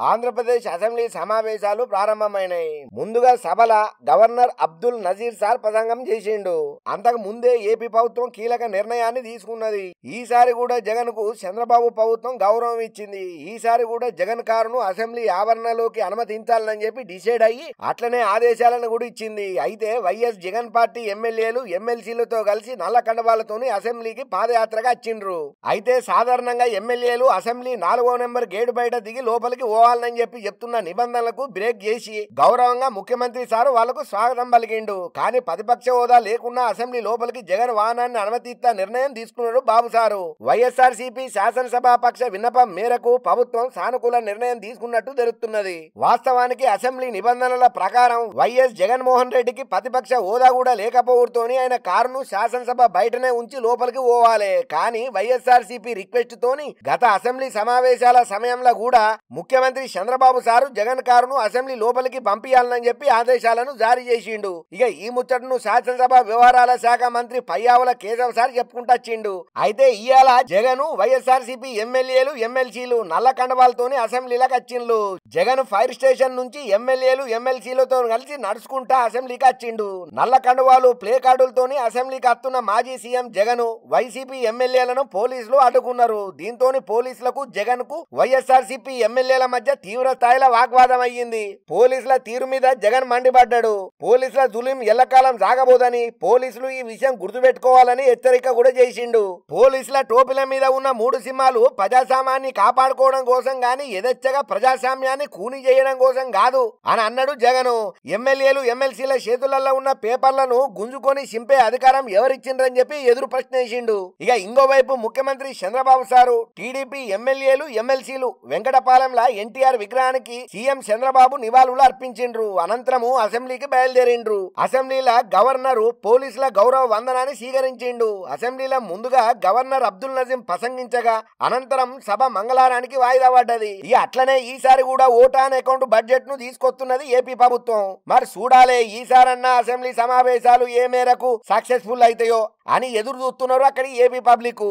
Andhra Pradesh assembly సమావేశాలు ప్రారంభమైనాయి. ముందుగా సభల గవర్నర్ అబ్దుల్ నజీర్ సార్ ప్రసంగం చేసిండు. అంతకు ముందే ఏపీ ప్రభుత్వం కీలక నిర్ణయాన్ని తీసుకున్నది. ఈసారి కూడా జగన్ కు చంద్రబాబు ప్రభుత్వం గౌరవం ఇచ్చింది. ఈసారి కూడా జగన్ కారును అసెంబ్లీ ఆవరణలోకి అనుమతించాలని చెప్పి డిసైడ్ అయ్యి అట్లనే ఆదేశాలను కూడా ఇచ్చింది. అయితే వైఎస్ జగన్ పార్టీ ఎమ్మెల్యేలు ఎమ్మెల్సీలతో కలిసి నల్ల కండవాలతోని అసెంబ్లీకి పాదయాత్రగా వచ్చిండ్రు. అయితే సాధారణంగా ఎమ్మెల్యేలు అసెంబ్లీ 4వ నెంబర్ గేటు బయట దిగి లోపలికి పోవాలని చెప్పి చెప్తున్న నిబంధనలకు బ్రేక్ చేసి గౌరవంగా ముఖ్యమంత్రి సారు వాళ్లకు స్వాగతం పలికిండు. కానీ ప్రతిపక్ష హోదా లేకుండా అసెంబ్లీ లోపలికి జగన్ వాహనాన్ని అనుమతిస్తా నిర్ణయం తీసుకున్నాడు బాబు సారు. వైఎస్ఆర్సీపీ శాసనసభాపక్ష విన్నపం మేరకు ప్రభుత్వం సానుకూల నిర్ణయం తీసుకున్నట్టు తెలుస్తున్నది. వాస్తవానికి అసెంబ్లీ నిబంధనల ప్రకారం వైఎస్ జగన్మోహన్ రెడ్డికి ప్రతిపక్ష హోదా కూడా లేకపోవడంతోని ఆయన కారును శాసనసభ బయటనే ఉంచి లోపలికి పోవాలి. కానీ వైఎస్ఆర్సీపీ రిక్వెస్ట్ తోని గత అసెంబ్లీ సమావేశాల సమయంలో కూడా ముఖ్యమంత్రి చంద్రబాబు సారు జగన్ కారును అసెంబ్లీ లోపలికి పంపించాలని చెప్పి ఆదేశాలను జారీ చేసిండు. ఇక ఈ ముచ్చటను శాసనసభ వ్యవహారాల శాఖ మంత్రి పయ్యావుల కేశవ్ సార్ చెప్పుకుంటొచ్చిండు. అయితే ఇయాల జగన్ వైఎస్ఆర్సీపీ ఎమ్మెల్యేలు ఎమ్మెల్సీలు నల్ల కండవాలతోని అసెంబ్లీలకు వచ్చిండ్రు. జగన్ ఫైర్ స్టేషన్ నుంచి ఎమ్మెల్యేలు ఎమ్మెల్సీలతో కలిసి నడుచుకుంటా అసెంబ్లీకి వచ్చిండు. నల్ల కండువాలు ప్లే కార్డులతోని అసెంబ్లీకి వస్తున్న మాజీ సీఎం జగన్ వైసీపీ ఎమ్మెల్యేలను పోలీసులు అడ్డుకున్నారు. దీంతో పోలీసులకు జగన్ కు వైఎస్ఆర్సీపీ ఎమ్మెల్యేల మధ్య తీవ్ర స్థాయిలో వాగ్వాదం అయ్యింది. పోలీసుల తీరు మీద జగన్ మండిపడ్డాడు. పోలీసుల జులిం ఎల్లకాలం సాగబోదని, పోలీసులు ఈ విషయం గుర్తుపెట్టుకోవాలని హెచ్చరిక కూడా చేసిండు. పోలీసుల టోపీల మీద ఉన్న 3 సింహాలు ప్రజాస్వామ్యాన్ని కాపాడుకోవడం కోసం గాని యథేచ్ఛగా ప్రజాస్వామ్యాన్ని కూని చేయడం కోసం కాదు అని అన్నాడు జగన్. ఎమ్మెల్యేలు ఎమ్మెల్సీల చేతులలో ఉన్న పేపర్లను గుంజుకొని చింపే అధికారం ఎవరిచ్చిండ్రని చెప్పి ఎదురు ప్రశ్న వేసిండు. ఇక ఇంకోవైపు ముఖ్యమంత్రి చంద్రబాబు సారు టీడీపీ ఎమ్మెల్యేలు ఎమ్మెల్సీలు వెంకటపాలెంలో ఎన్టీఆర్ విగ్రహానికి సీఎం చంద్రబాబు నివాళులు అర్పించిండ్రు. అనంతరము అసెంబ్లీకి బయలుదేరిండ్రు. అసెంబ్లీలో గవర్నరు పోలీసుల గౌరవ వందనాన్ని స్వీకరించిండు. అసెంబ్లీలో ముందుగా గవర్నర్ అబ్దుల్ నజీం ప్రసంగించగా అనంతరం సభ మంగళవారానికి వాయిదా పడ్డది. ఇక అట్లనే ఈసారి కూడా ఓట్ ఆన్ అకౌంట్ బడ్జెట్ ను తీసుకొస్తున్నది ఏపీ ప్రభుత్వం. మరి చూడాలే ఈసారన్నా అసెంబ్లీ సమావేశాలు ఏ మేరకు సక్సెస్ఫుల్ అవుతాయో అని ఎదురు చూస్తున్నారు అక్కడి ఏపీ పబ్లిక్.